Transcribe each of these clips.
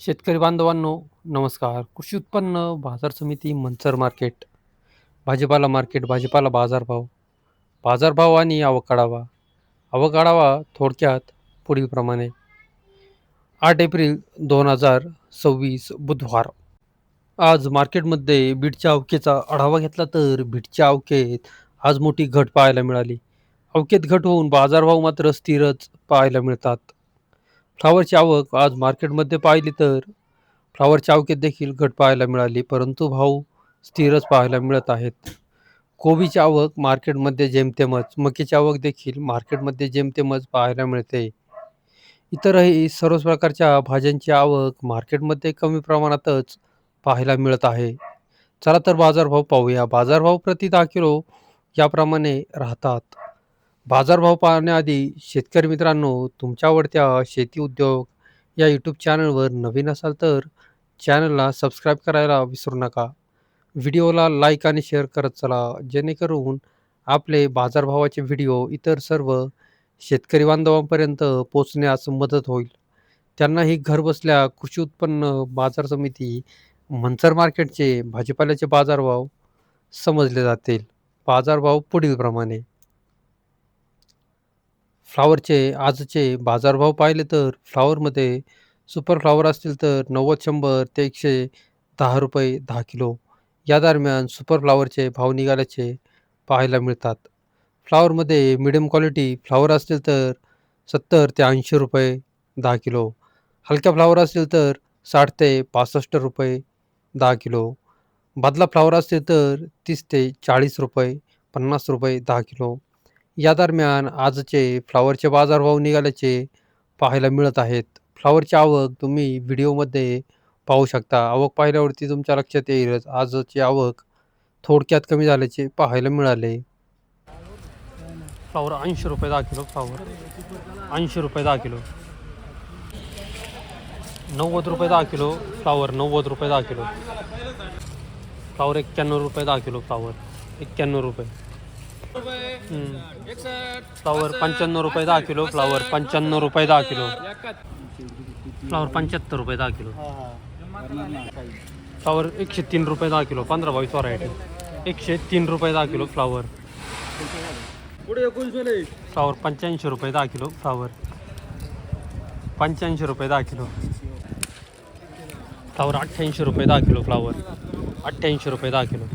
शेतकरी बांधवांनो, नमस्कार. कृषी उत्पन्न बाजार समिती, मंचर मार्केट, भाजीपाला मार्केट, भाजीपाला बाजारभाव, बाजारभाव आणि आवक आढावा. आवक आढावा थोडक्यात पुढीलप्रमाणे: 8 एप्रिल 2026 बुधवार. आज मार्केटमध्ये बीटच्या अवकेचा आढावा घेतला तर बीटच्या अवकेत आज मोठी घट पाहायला मिळाली. अवकेत घट होऊन बाजारभाव मात्र स्थिरच पाहायला मिळतात. फ्लावरची आवक आज मार्केटमध्ये पाहिली तर फ्लॉवरच्या अवकेत देखील घट पाहायला मिळाली, परंतु भाव स्थिरच पाहायला मिळत आहेत. कोबीची आवक मार्केटमध्ये जेमतेमच, मकीची आवक देखील मार्केटमध्ये जेमतेमच पाहायला मिळते. इतरही सर्वच प्रकारच्या भाज्यांची आवक मार्केटमध्ये कमी प्रमाणातच पाहायला मिळत आहे. चला तर बाजारभाव पाहूया. बाजारभाव प्रति 10 किलो याप्रमाणे राहतात. बाजारभाव पाहण्याआधी शेतकरी मित्रांनो, तुमच्या आवडत्या शेती उद्योग या यूट्यूब चॅनलवर नवीन असाल तर चॅनलला सबस्क्राईब करायला विसरू नका. व्हिडिओला लाईक आणि शेअर करत चला, जेणेकरून आपले बाजारभावाचे व्हिडिओ इतर सर्व शेतकरी बांधवांपर्यंत पोचण्यास मदत होईल. त्यांनाही घरबसल्या कृषी उत्पन्न बाजार समिती, मंचर मार्केटचे भाजीपाल्याचे बाजारभाव समजले जातील. बाजारभाव पुढीलप्रमाणे: फ्लॉवरचे आजचे बाजारभाव पाहिले तर फ्लॉवरमध्ये सुपर फ्लॉवर असतील तर 90-100 ते ₹110 10 किलो या दरम्यान सुपर फ्लॉवरचे भाव निघाल्याचे पाहायला मिळतात. फ्लॉवरमध्ये मिडियम क्वालिटी फ्लॉवर असतील तर 70 ते ₹80 10 किलो. हलक्या फ्लॉवर असतील तर 60 ते ₹65 10 किलो. बदला फ्लॉवर असतील तर 30 ते ₹40 ₹50 10 किलो. या दरम्यान आजचे फ्लॉवरचे बाजारभाव निघाल्याचे पाहायला मिळत आहेत. फ्लॉवरची आवक तुम्ही व्हिडिओमध्ये पाहू शकता. आवक पाहिल्यावरती तुमच्या लक्षात येईलच, आजची आवक थोडक्यात कमी झाल्याचे पाहायला मिळाले. Flower ₹80 10 kilo. Flower ₹80 10 kilo. ₹90 10 kilo. Flower ₹90 10 kilo. Flower ₹91 10 kilo. Flower ₹91. Flower ₹95 10 kilo. Flower ₹95 10 kilo. Flower ₹75 10 kilo. Flower ₹103 10 kilo. 15-22 variety. ₹103 10 kilo. Flower flower ₹85 10 kilo. Flower ₹85 10 kilo. Flower ₹88 10 kilo. Flower ₹88 10 kilo.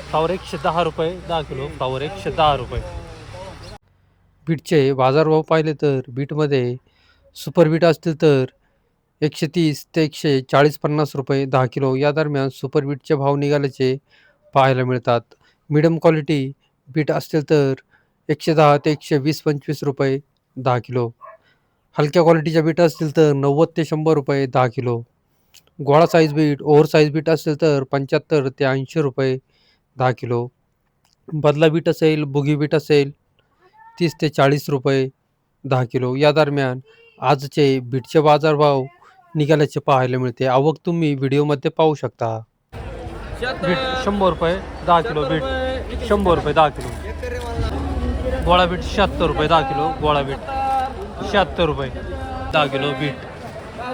Flower ₹110 10 kilo. Flower ₹110. बीटचे बाजारभाव पाहिले तर बीटमध्ये super bit असतील तर 130 ते 140-50 10 kilo या दरम्यान super बीटचे भाव निघाल्याचे पाहायला मिळतात. मिडियम क्वालिटी बीट असतील तर 110 ते 120-25 10 किलो. हलक्या क्वालिटीच्या बीट असतील तर 90 ते 100 10 किलो. गोळा size beet, over size beet असेल तर 75 ते ₹80 10 किलो. बदला बीट असेल, बुगी बीट असेल 30 ते ₹40 10 किलो. या दरम्यान आजचे बीटचे बाजारभाव निघाल्याचे पाहायला मिळते. आवक तुम्ही व्हिडिओमध्ये पाहू शकता. Beet ₹100 10 kilo. Beet ₹100 10 kilo. गोळा बीट ₹76 10 किलो. गोळा बीट ₹76 10 किलो. Beet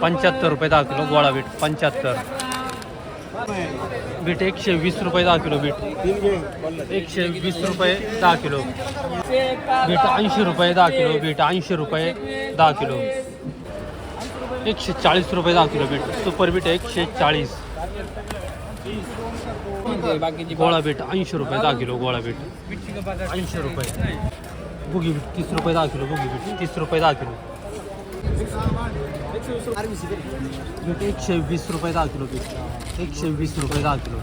₹75 10 kilo. गोळा beet 75. Beet ₹120 10 kilo. Beet ₹120 10 kilo. Beet ₹80 10 kilo. Beet ₹80 10 kilo. ₹140 10 kilo. Beet super beet 140. गोळा बीट ₹80 10 किलो. गोळा बीट ₹80. बुगी बीट ₹30 10 किलो. बुगी beet ₹30 10 kilo. Beet ₹120 10 kilo. Beet ₹120 10 kilo.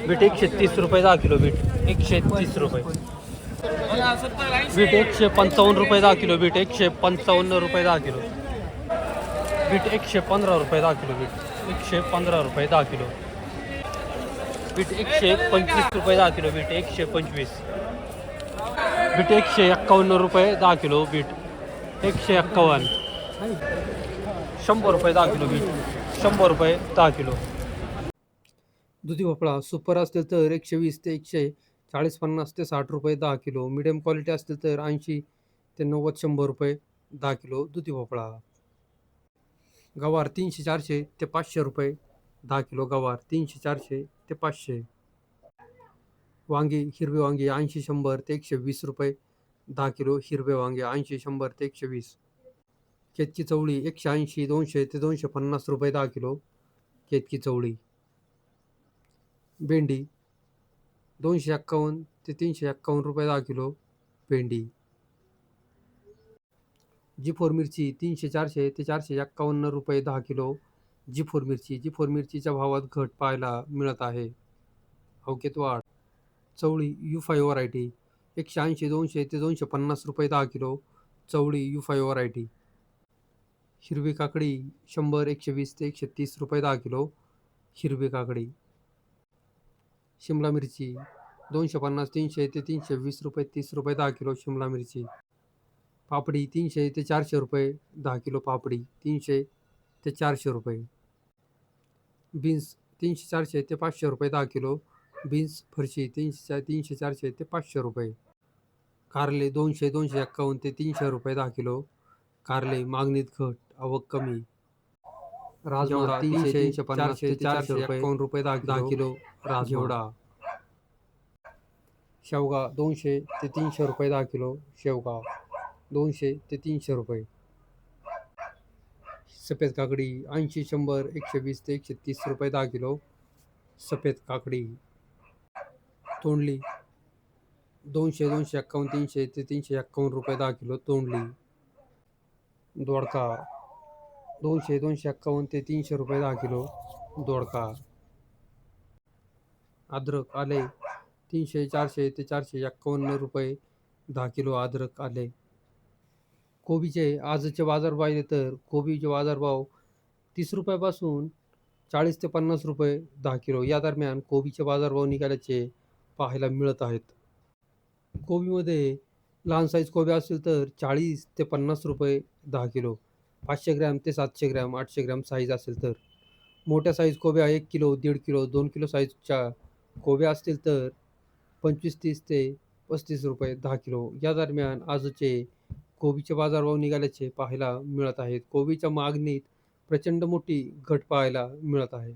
Beet ₹130 10 kilo. Beet ₹130. Beet ₹155 10 kilo. Beet ₹155 10 kilo. Beet ₹115 10 kilo. Beet ₹115 10 kilo. Beet ₹125 10 kilo. Beet 125. Beet ₹151 10 kilo. Beet 151. ₹100 10 kilo. Beet ₹100 10 kilo. दुधी भोपळा super असतील तर 120 ते 140-50 ते ₹60 10 kilo. Medium quality असतील तर 80 ते 90-100 10 किलो दुधी भोपळा. गवार 300-400 ते 500 रुपये 10 किलो गवार 300-400 ते 500. वांगी हिरवे वांगी 80-100 ते 120 रुपये 10 किलो हिरवे वांगे 80-100 ते 120. केतकी चवळी 180-200 ते 250 रुपये 10 किलो केतकी चवळी. भेंडी 251 ते 351 रुपये 10 किलो भेंडी. जी4 मिरची 300-400 ते 451 रुपये 10 किलो जी4 मिरची. जी4 मिरचीच्या भावात घट पाहायला मिळत आहे. अवकेत वाढ. चवळी U5 व्हरायटी 180-200 ते 250 रुपये 10 किलो चवळी U5 व्हरायटी. हिरवी काकडी 100-120 ते 130 रुपये 10 किलो हिरवी काकडी. शिमला मिरची 250-300 ते 320 रुपये 30 रुपये 10 किलो शिमला मिरची. पापडी 300 ते 400 रुपये 10 किलो पापडी 300 ते 400 रुपये. बीन्स 300-400 ते 500 रुपये 10 किलो बीन्स. फरशी 300-400 ते 500 रुपये. कारले 200-251 ते 300 रुपये 10 किलो कारले. मागणीत घट, आवक कमी. राजमा 300-350 ते 451 रुपये 10 किलो राजमा. शेवगा 200 ते 300 रुपये 10 किलो शेवगा 200 ते 300 रुपये. सफेद काकडी 80-100 120 ते 130 रुपये 10 किलो सफेद काकडी. तोंडली 200-251 300 ते 351 रुपये 10 किलो तोंडली. दोडका 200-251 ते 300 रुपये 10 किलो दोडका. अद्रक आले 300-400 ते 451 रुपये 10 किलो अद्रक आले. कोबीचे आजचे बाजार पाहिले तर कोबीचे बाजारभाव 30 रुपयापासून 40 ते 50 रुपये 10 किलो या दरम्यान कोबीचे बाजारभाव निघाल्याचे पाहायला मिळत आहेत. कोबीमध्ये लहान साईज कोबी असेल तर 40 ते 50 रुपये 10 किलो 500 ग्रॅम ते 700 ग्रॅम 800 ग्रॅम साईज असेल तर. मोठ्या साईज कोब्या 1 किलो 1.5 किलो 2 किलो साईजच्या कोब्या असतील तर 25-30 ते 35 रुपये 10 किलो या दरम्यान आजचे कोबीचे बाजारभाव निघाल्याचे पाहायला मिळत आहेत. कोबीच्या मागणीत प्रचंड मोठी घट पाहायला मिळत आहे.